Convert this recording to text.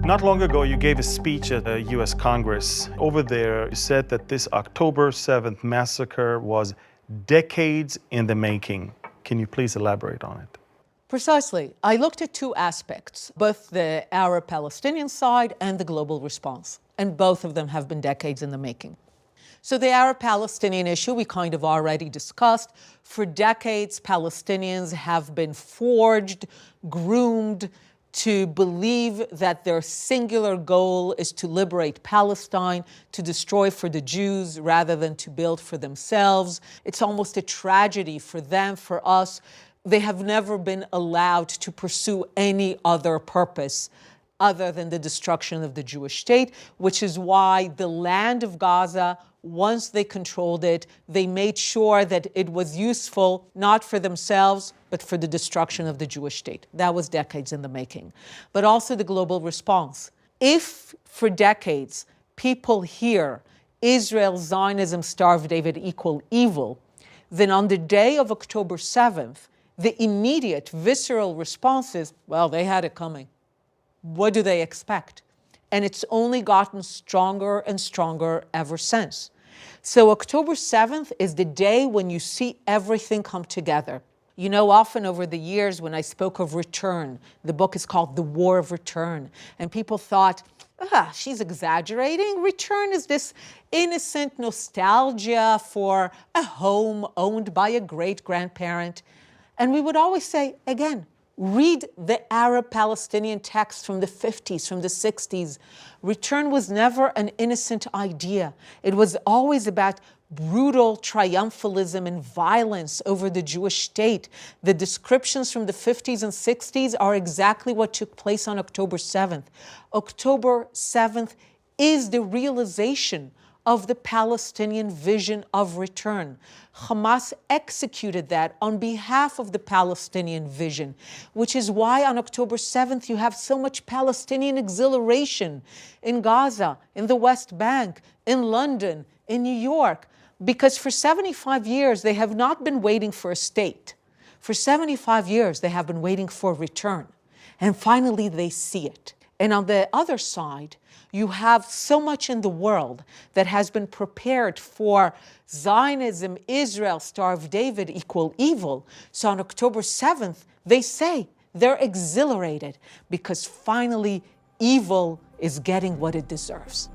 Not long ago, you gave a speech at the US Congress. Over there, you said that this October 7th massacre was decades in the making. Can you please elaborate on it? Precisely. I looked at two aspects, both the Arab-Palestinian side and the global response, and both of them have been decades in the making. So the Arab-Palestinian issue we kind of already discussed. For decades, Palestinians have been forged, groomed, to believe that their singular goal is to liberate Palestine, to destroy for the Jews rather than to build for themselves. It's almost a tragedy for them, for us. They have never been allowed to pursue any other purpose other than the destruction of the Jewish state, which is why the land of Gaza, once they controlled it, they made sure that it was useful not for themselves, but for the destruction of the Jewish state. That was decades in the making. But also the global response. If for decades people hear Israel, Zionism, Star of David equal evil, then on the day of October 7th, the immediate visceral response is, well, they had it coming. What do they expect? And it's only gotten stronger and stronger ever since. So October 7th is the day when you see everything come together. You know, often over the years when I spoke of return, the book is called The War of Return, and people thought, she's exaggerating. Return is this innocent nostalgia for a home owned by a great-grandparent. And we would always say, again, read the Arab-Palestinian text from the 50s, from the 60s. Return was never an innocent idea. It was always about brutal triumphalism and violence over the Jewish state. The descriptions from the 50s and 60s are exactly what took place on October 7th. October 7th is the realization of the Palestinian vision of return. Hamas executed that on behalf of the Palestinian vision, which is why on October 7th you have so much Palestinian exhilaration in Gaza, in the West Bank, in London, in New York, because for 75 years they have not been waiting for a state. For 75 years they have been waiting for return. And finally they see it. And on the other side, you have so much in the world that has been prepared for Zionism, Israel, Star of David equal evil. So on October 7th, they say they're exhilarated because finally evil is getting what it deserves.